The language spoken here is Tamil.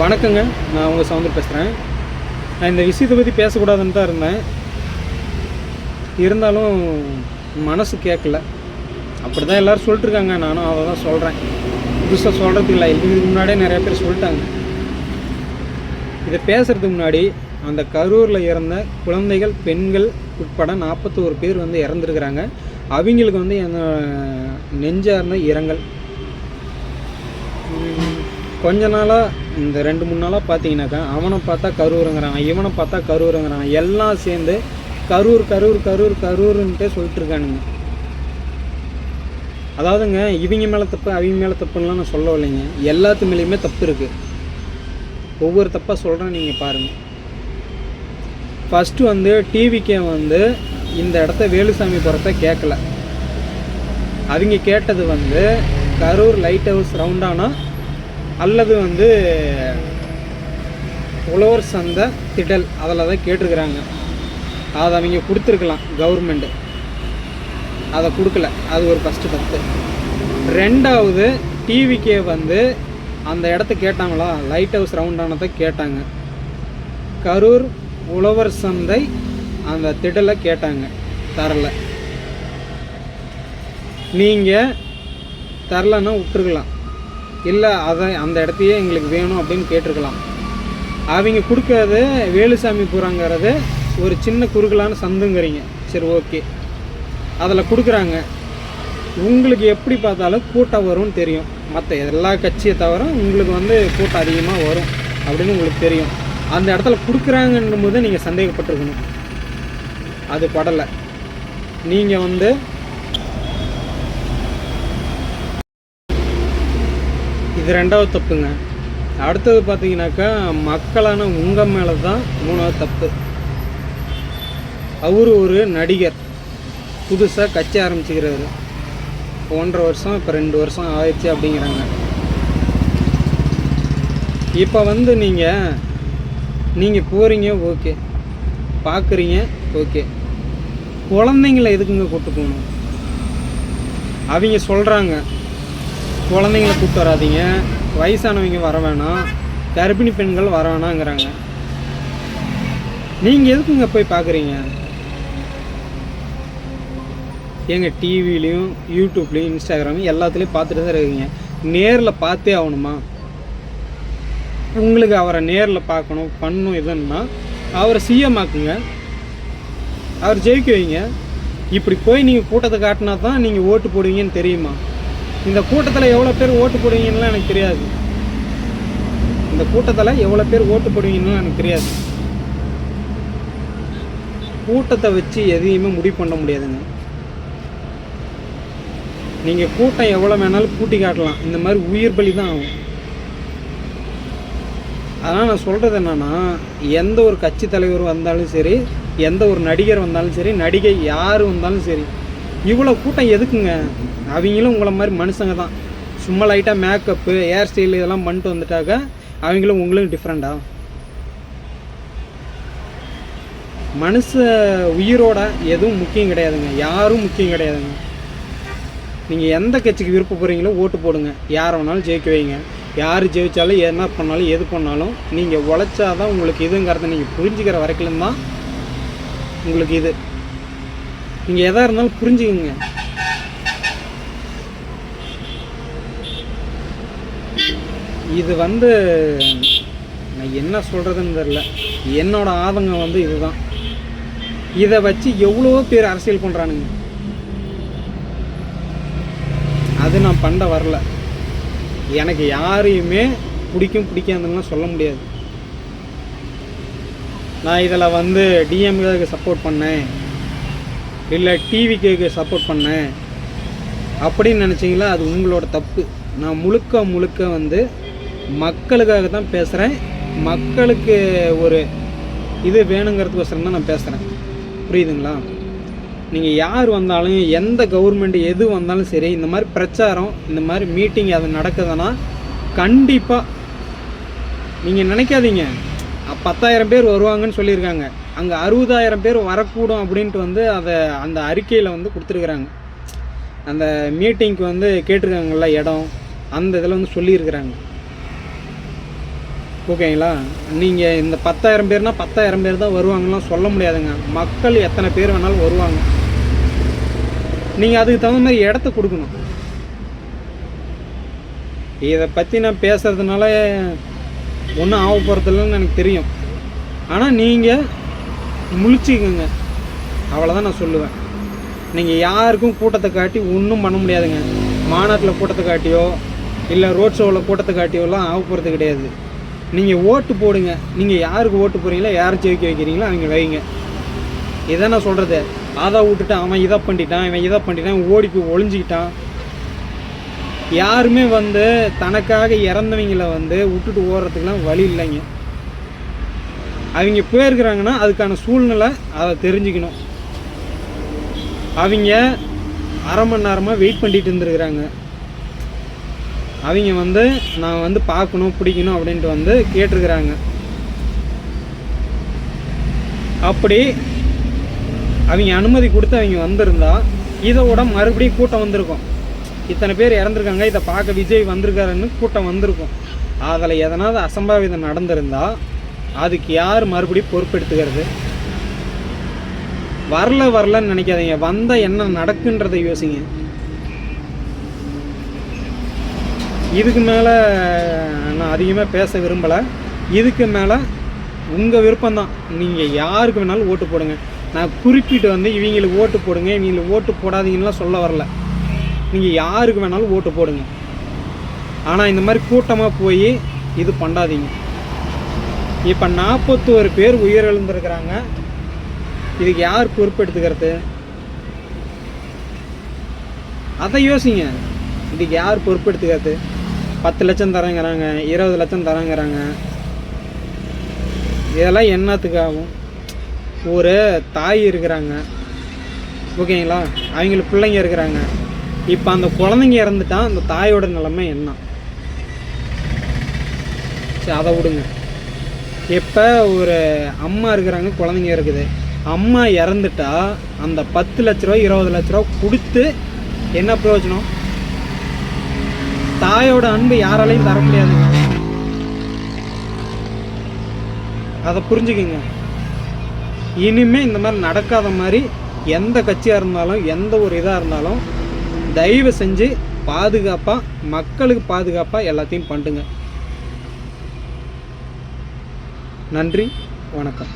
வணக்கங்க. நான் உங்கள் சவுந்தர் பேசுகிறேன். நான் இந்த விஷயத்தை பற்றி பேசக்கூடாதுன்னு தான் இருந்தேன். இருந்தாலும் மனசு கேட்கல. அப்படி தான் எல்லோரும் சொல்லிட்டுருக்காங்க. நானும் அதை தான் சொல்கிறேன். புதுசாக சொல்கிறதுக்கு இல்லை, இதுக்கு முன்னாடியே நிறைய பேர் சொல்லிட்டாங்க. இதை பேசுகிறதுக்கு முன்னாடி அந்த கரூரில் இறந்த குழந்தைகள், பெண்கள் உட்பட 41 பேர் வந்து இறந்துருக்குறாங்க. அவங்களுக்கு வந்து என்ன நெஞ்சார்ந்த இரங்கல். கொஞ்ச நாளாக இந்த 2-3 நாளாக பார்த்தீங்கன்னாக்கா அவனை பார்த்தா கரூருங்கிறான், இவனை பார்த்தா கரூருங்கிறான், எல்லாம் சேர்ந்து கரூர் கரூர் கரூர் கரூருன்ட்டே சொல்லிட்டுருக்கானுங்க. அதாவதுங்க, இவங்க மேலே தப்பு அவங்க மேலே தப்புன்னெலாம் நான் சொல்ல இல்லைங்க. எல்லாத்து மேலேயுமே தப்பு இருக்குது. ஒவ்வொரு தப்பாக சொல்கிறேன், நீங்கள் பாருங்கள். ஃபஸ்ட்டு வந்து டிவிக்கே வந்து இந்த இடத்த வேலுசாமி புறத்தை கேட்கல. அவங்க கேட்டது வந்து கரூர் லைட் ஹவுஸ் ரவுண்டானா அல்லது வந்து உழவர் சந்தை திடல், அதில் தான் கேட்டிருக்கிறாங்க. அதை அவங்க கொடுத்துருக்கலாம், கவர்மெண்ட்டு அதை கொடுக்கல. அது ஒரு ஃபஸ்ட்டு தப்பு. ரெண்டாவது, டிவிக்கே வந்து அந்த இடத்த கேட்டாங்களா, லைட் ஹவுஸ் ரவுண்டானதை கேட்டாங்க. கரூர் உழவர் சந்தை அந்த திடலை கேட்டாங்க, தரல. நீங்கள் தரலன்னா விட்டுருக்கலாம், இல்லை அதை அந்த இடத்தையே எங்களுக்கு வேணும் அப்படின்னு கேட்டிருக்கலாம். அவங்க கொடுக்கறது வேலுசாமி புறாங்கிறது ஒரு சின்ன குறுகலான சந்துங்கிறீங்க. சரி, ஓகே, அதில் கொடுக்குறாங்க. உங்களுக்கு எப்படி பார்த்தாலும் கூட்டம் வரும்னு தெரியும். மற்ற எல்லா கட்சியை தவிர உங்களுக்கு வந்து கூட்டம் அதிகமாக வரும் அப்படின்னு உங்களுக்கு தெரியும். அந்த இடத்துல கொடுக்குறாங்கன்னும் போது நீங்கள் சந்தேகப்பட்டிருக்கணும். அது படலை. நீங்கள் வந்து இது ரெண்டாவது தப்புங்க. அடுத்தது பார்த்தீங்கன்னாக்கா மக்களான உங்கள் மேலே தான் மூணாவது தப்பு. அவர் ஒரு நடிகர், புதுசாக கட்சி ஆரம்பிச்சுக்கிறாரு. 1.5 வருஷம், இப்போ 2 வருஷம் ஆயிடுச்சு அப்படிங்கிறாங்க. இப்போ வந்து நீங்கள் போகிறீங்க, ஓகே, பார்க்குறீங்க, ஓகே. குழந்தைங்கள எதுக்குங்க கூப்பிட்டு போகணும்? அவங்க சொல்கிறாங்க, குழந்தைங்கள கூப்பிட்டு வராதிங்க, வயசானவங்க வர வேணாம், கர்ப்பிணி பெண்கள் வர வேணாங்கிறாங்க. நீங்கள் எதுக்குங்க போய் பார்க்குறீங்க? எங்கள் டிவிலையும் யூடியூப்லேயும் இன்ஸ்டாகிராம் எல்லாத்துலேயும் பார்த்துட்டு தான் இருக்கீங்க. நேரில் பார்த்தே ஆகணுமா? உங்களுக்கு அவரை நேரில் பார்க்கணும், பண்ணணும் இதுன்னா அவரை சிஎம் ஆக்குங்க, அவர் ஜெயிக்க வைங்க. இப்படி போய் நீங்கள் கூட்டத்தை காட்டினா தான் நீங்கள் ஓட்டு போடுவீங்கன்னு தெரியுமா? இந்த கூட்டத்தில் எவ்வளோ பேர் ஓட்டு போடுவீங்கன்னு எனக்கு தெரியாது. இந்த கூட்டத்தில் எவ்வளோ பேர் ஓட்டு போடுவீங்கன்னு எனக்கு தெரியாது. கூட்டத்தை வச்சு எதையுமே முடிவு பண்ண முடியாதுங்க. நீங்கள் கூட்டம் எவ்வளோ வேணாலும் கூட்டி காட்டலாம், இந்த மாதிரி உயிர் பலி தான் ஆகும். அதனால் நான் சொல்கிறது என்னென்னா, எந்த ஒரு கட்சி தலைவர் வந்தாலும் சரி, எந்த ஒரு நடிகர் வந்தாலும் சரி, நடிகை யார் வந்தாலும் சரி, இவ்வளோ கூட்டம் எதுக்குங்க? அவங்களும் உங்களை மாதிரி மனுஷங்க தான். சும்மா லைட்டாக மேக்கப்பு, ஹேர் ஸ்டைல் இதெல்லாம் பண்ணிட்டு வந்துட்டாக்க அவங்களும் உங்களும் டிஃப்ரெண்ட்டாக. மனுஷ உயிரோட எதுவும் முக்கியம் கிடையாதுங்க, யாரும் முக்கியம் கிடையாதுங்க. நீங்கள் எந்த கட்சிக்கு விருப்பப்படுறீங்களோ ஓட்டு போடுங்க, யாரை வேணாலும் ஜெயிக்க வைங்க. யார் ஜெயித்தாலும் என்ன பண்ணாலும் எது பண்ணாலும் நீங்கள் உழைச்சாதான் உங்களுக்கு இதுங்கிறத நீங்கள் புரிஞ்சுக்கிற வரைக்கும் தான் உங்களுக்கு இது. நீங்கள் எதாக இருந்தாலும் புரிஞ்சுக்குங்க. இது வந்து நான் என்ன சொல்கிறதுன்னு தெரில. என்னோடய ஆதங்கம் வந்து இதுதான். இதை வச்சு எவ்வளோ பேர் அரசியல் பண்ணுறானுங்க. அது நான் பண்ண வரல. எனக்கு யாரையுமே பிடிக்காதுன்னு சொல்ல முடியாது. நான் இதில் வந்து டிஎம்கேக்கு சப்போர்ட் பண்ணேன், இல்லை டிவிக்கு சப்போர்ட் பண்ணேன் அப்படின்னு நினச்சிங்களா, அது உங்களோட தப்பு. நான் முழுக்க வந்து மக்களுக்காக தான் பேசுகிறேன். மக்களுக்கு ஒரு இது வேணுங்கிறதுக்கோசரம் தான் நான் பேசுகிறேன். புரியுதுங்களா? நீங்கள் யார் வந்தாலும், எந்த கவர்மெண்ட் எது வந்தாலும் சரி, இந்த மாதிரி பிரச்சாரம், இந்த மாதிரி மீட்டிங் அது நடக்குதுன்னா கண்டிப்பாக நீங்கள் நினைக்காதீங்க 10,000 பேர் வருவாங்கன்னு சொல்லியிருக்காங்க. அங்கே 60,000 பேர் வரக்கூடும் அப்படின்ட்டு வந்து அதை அந்த அறிக்கையில் வந்து கொடுத்துருக்குறாங்க. அந்த மீட்டிங்க்கு வந்து கேட்டிருக்காங்கல்ல இடம், அந்த இதில் வந்து சொல்லியிருக்கிறாங்க. ஓகேங்களா? நீங்கள் இந்த 10,000 பேர்னால் 10,000 பேர் தான் வருவாங்கலாம் சொல்ல முடியாதுங்க. மக்கள் எத்தனை பேர் வேணாலும் வருவாங்க. நீங்கள் அதுக்கு தகுந்த மாதிரி இடத்த கொடுக்கணும். இதை பற்றி நான் பேசுகிறதுனால ஒன்றும் ஆக போகிறதில்லன்னு எனக்கு தெரியும். ஆனால் நீங்கள் முழிச்சிக்கங்க, அவ்வளோதான் நான் சொல்லுவேன். நீங்கள் யாருக்கும் கூட்டத்தை காட்டி ஒன்றும் பண்ண முடியாதுங்க. மாநாட்டில் கூட்டத்தை காட்டியோ இல்லை ரோட் ஷோவில் கூட்டத்தை காட்டியோலாம் ஆக போகிறது கிடையாது. நீங்கள் ஓட்டு போடுங்க. நீங்கள் யாருக்கு ஓட்டு போடுறீங்களோ, யாரை ஜெயிக்க வைக்கிறீங்களோ அவங்க வைங்க. இதை நான் சொல்கிறது. அதை விட்டுட்டு அவன் இதை பண்ணிட்டான், இவன் இதை பண்ணிட்டான், ஓடி போய் ஒளிஞ்சிக்கிட்டான். யாருமே தனக்காக இறந்தவங்களை விட்டுட்டு ஓடுறதுக்கெலாம் வழி இல்லைங்க. அவங்க போயிருக்கிறாங்கன்னா அதுக்கான சூழ்நிலை அதை தெரிஞ்சுக்கணும். அவங்க அரை மணி நேரமாக வெயிட் பண்ணிட்டு இருந்துருக்குறாங்க. அவங்க நான் பார்க்கணும் பிடிக்கணும் அப்படின்ட்டு கேட்டிருக்கிறாங்க. அப்படி அவங்க அனுமதி கொடுத்து அவங்க வந்திருந்தா இதோட மறுபடியும் கூட்டம் வந்திருக்கும். இத்தனை பேர் இறந்துருக்காங்க, இதை பார்க்க விஜய் வந்திருக்காருன்னு கூட்டம் வந்திருக்கும். அதில் எதனாவது அசம்பாவிதம் நடந்திருந்தால் அதுக்கு யார் மறுபடியும் பொறுப்பெடுத்துக்கிறது? வரலன்னு நினைக்காதீங்க. வந்தால் என்ன நடக்குன்றதை யோசிங்க. இதுக்கு மேலே நான் அதிகமாக பேச விரும்பலை. இதுக்கு மேலே உங்கள் விருப்பம்தான். நீங்கள் யாருக்கு வேணாலும் ஓட்டு போடுங்க. நான் குறிப்பிட்டு இவங்களுக்கு ஓட்டு போடுங்க, இவங்களுக்கு ஓட்டு போடாதீங்கலாம் சொல்ல வரல. நீங்கள் யாருக்கு வேணாலும் ஓட்டு போடுங்க. ஆனால் இந்த மாதிரி கூட்டமாக போய் இது பண்ணாதீங்க. இப்போ 41 பேர் உயிரிழந்திருக்கிறாங்க. இதுக்கு யார் பொறுப்பெடுத்துக்கிறது? அதை யோசிங்க. இதுக்கு யார் பொறுப்பெடுத்துக்கிறது? 10 லட்சம் தரங்கிறாங்க, 20 லட்சம் தரங்கிறாங்க. இதெல்லாம் என்னத்துக்கு ஆகும்? ஒரு தாய் இருக்கிறாங்க, ஓகேங்களா? அவங்களுக்கு பிள்ளைங்க இருக்கிறாங்க. இப்போ அந்த குழந்தைங்க இறந்துட்டா அந்த தாயோட நிலைமை என்ன? சரி, அதை விடுங்க. இப்போ ஒரு அம்மா இருக்கிறாங்க, குழந்தைங்க இருக்குது. அம்மா இறந்துட்டா அந்த 10 லட்ச ரூபா 20 லட்ச ரூபா கொடுத்து என்ன பிரயோஜனம்? தாயோட அன்பு யாராலையும் தர முடியாதுங்க. அதை புரிஞ்சுக்கிங்க. இனிமேல் இந்த மாதிரி நடக்காத மாதிரி எந்த கட்சியாக இருந்தாலும் எந்த ஒரு இதாக இருந்தாலும் தயவு செஞ்சு பாதுகாப்பாக, மக்களுக்கு பாதுகாப்பாக எல்லாத்தையும் பண்ணுங்க. நன்றி, வணக்கம்.